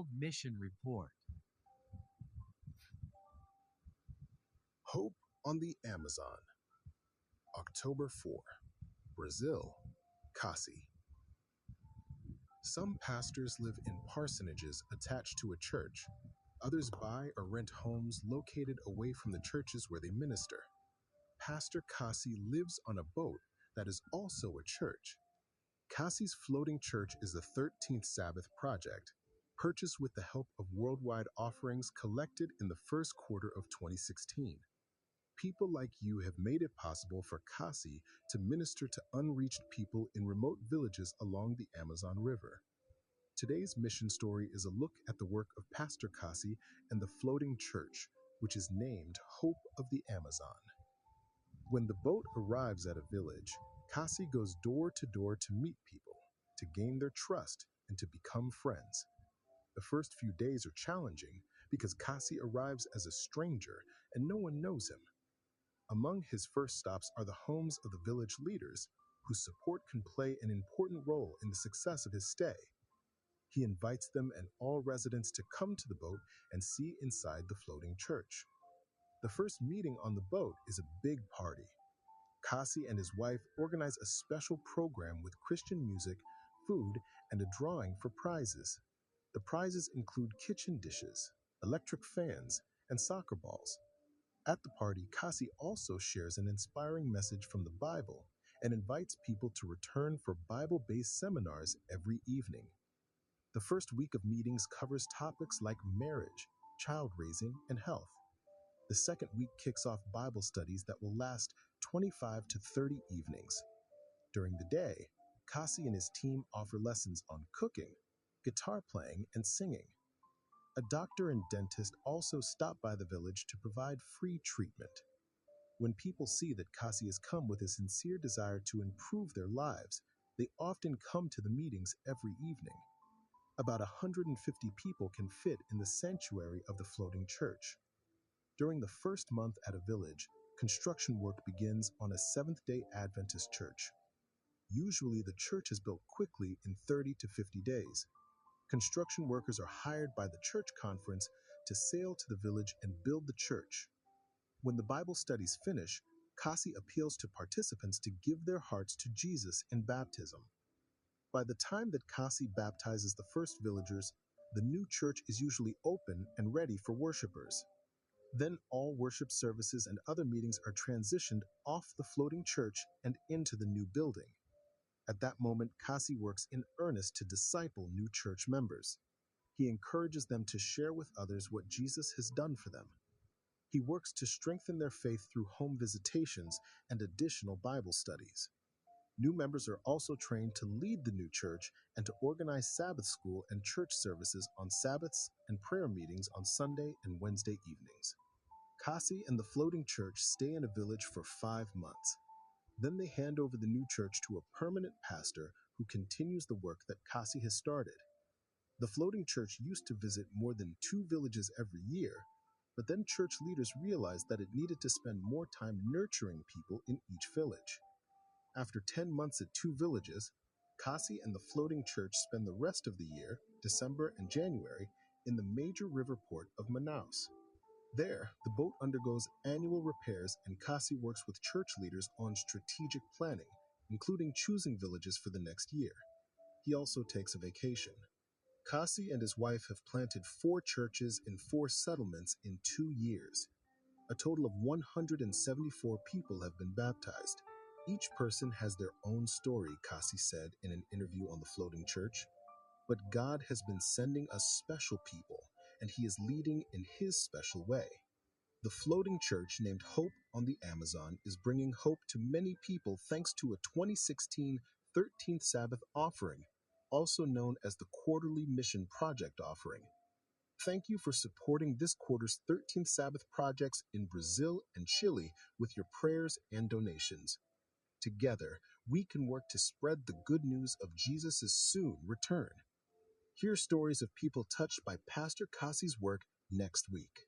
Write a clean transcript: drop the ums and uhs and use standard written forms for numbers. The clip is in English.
World Mission Report. Hope on the Amazon, October 4, Brazil, Casi. Some pastors live in parsonages attached to a church. Others buy or rent homes located away from the churches where they minister. Pastor Casi lives on a boat that is also a church. Casi's floating church is the 13th Sabbath project, purchased with the help of worldwide offerings collected in the first quarter of 2016. People like you have made it possible for Casi to minister to unreached people in remote villages along the Amazon River. Today's mission story is a look at the work of Pastor Casi and the floating church, which is named Hope of the Amazon. When the boat arrives at a village, Casi goes door to meet people, to gain their trust, and to become friends. The first few days are challenging because Casi arrives as a stranger and no one knows him. Among his first stops are the homes of the village leaders, whose support can play an important role in the success of his stay. He invites them and all residents to come to the boat and see inside the floating church. The first meeting on the boat is a big party. Casi and his wife organize a special program with Christian music, food, and a drawing for prizes. The prizes include kitchen dishes, electric fans, and soccer balls. At the party, Casi also shares an inspiring message from the Bible and invites people to return for Bible-based seminars every evening. The first week of meetings covers topics like marriage, child raising, and health. The second week kicks off Bible studies that will last 25 to 30 evenings. During the day, Casi and his team offer lessons on cooking, guitar playing, and singing. A doctor and dentist also stop by the village to provide free treatment. When people see that Casi has come with a sincere desire to improve their lives, they often come to the meetings every evening. About 150 people can fit in the sanctuary of the floating church. During the first month at a village, construction work begins on a Seventh-day Adventist church. Usually, the church is built quickly in 30 to 50 days. Construction workers are hired by the church conference to sail to the village and build the church. When the Bible studies finish, Casi appeals to participants to give their hearts to Jesus in baptism. By the time that Casi baptizes the first villagers, the new church is usually open and ready for worshipers. Then all worship services and other meetings are transitioned off the floating church and into the new building. At that moment, Casi works in earnest to disciple new church members. He encourages them to share with others what Jesus has done for them. He works to strengthen their faith through home visitations and additional Bible studies. New members are also trained to lead the new church and to organize Sabbath school and church services on Sabbaths and prayer meetings on Sunday and Wednesday evenings. Casi and the floating church stay in a village for 5 months. Then they hand over the new church to a permanent pastor who continues the work that Casi has started. The floating church used to visit more than 2 villages every year, but then church leaders realized that it needed to spend more time nurturing people in each village. After 10 months at 2 villages, Casi and the floating church spend the rest of the year, December and January, in the major river port of Manaus. There, the boat undergoes annual repairs and Casi works with church leaders on strategic planning, including choosing villages for the next year. He also takes a vacation. Casi and his wife have planted 4 churches in 4 settlements in 2 years. A total of 174 people have been baptized. Each person has their own story, Casi said in an interview on the floating church. But God has been sending us special people, and He is leading in His special way. The floating church, named Hope on the Amazon, is bringing hope to many people thanks to a 2016 13th Sabbath offering, also known as the Quarterly Mission Project offering. Thank you for supporting this quarter's 13th Sabbath projects in Brazil and Chile with your prayers and donations. Together, we can work to spread the good news of Jesus' soon return. Hear stories of people touched by Pastor Casi's work next week.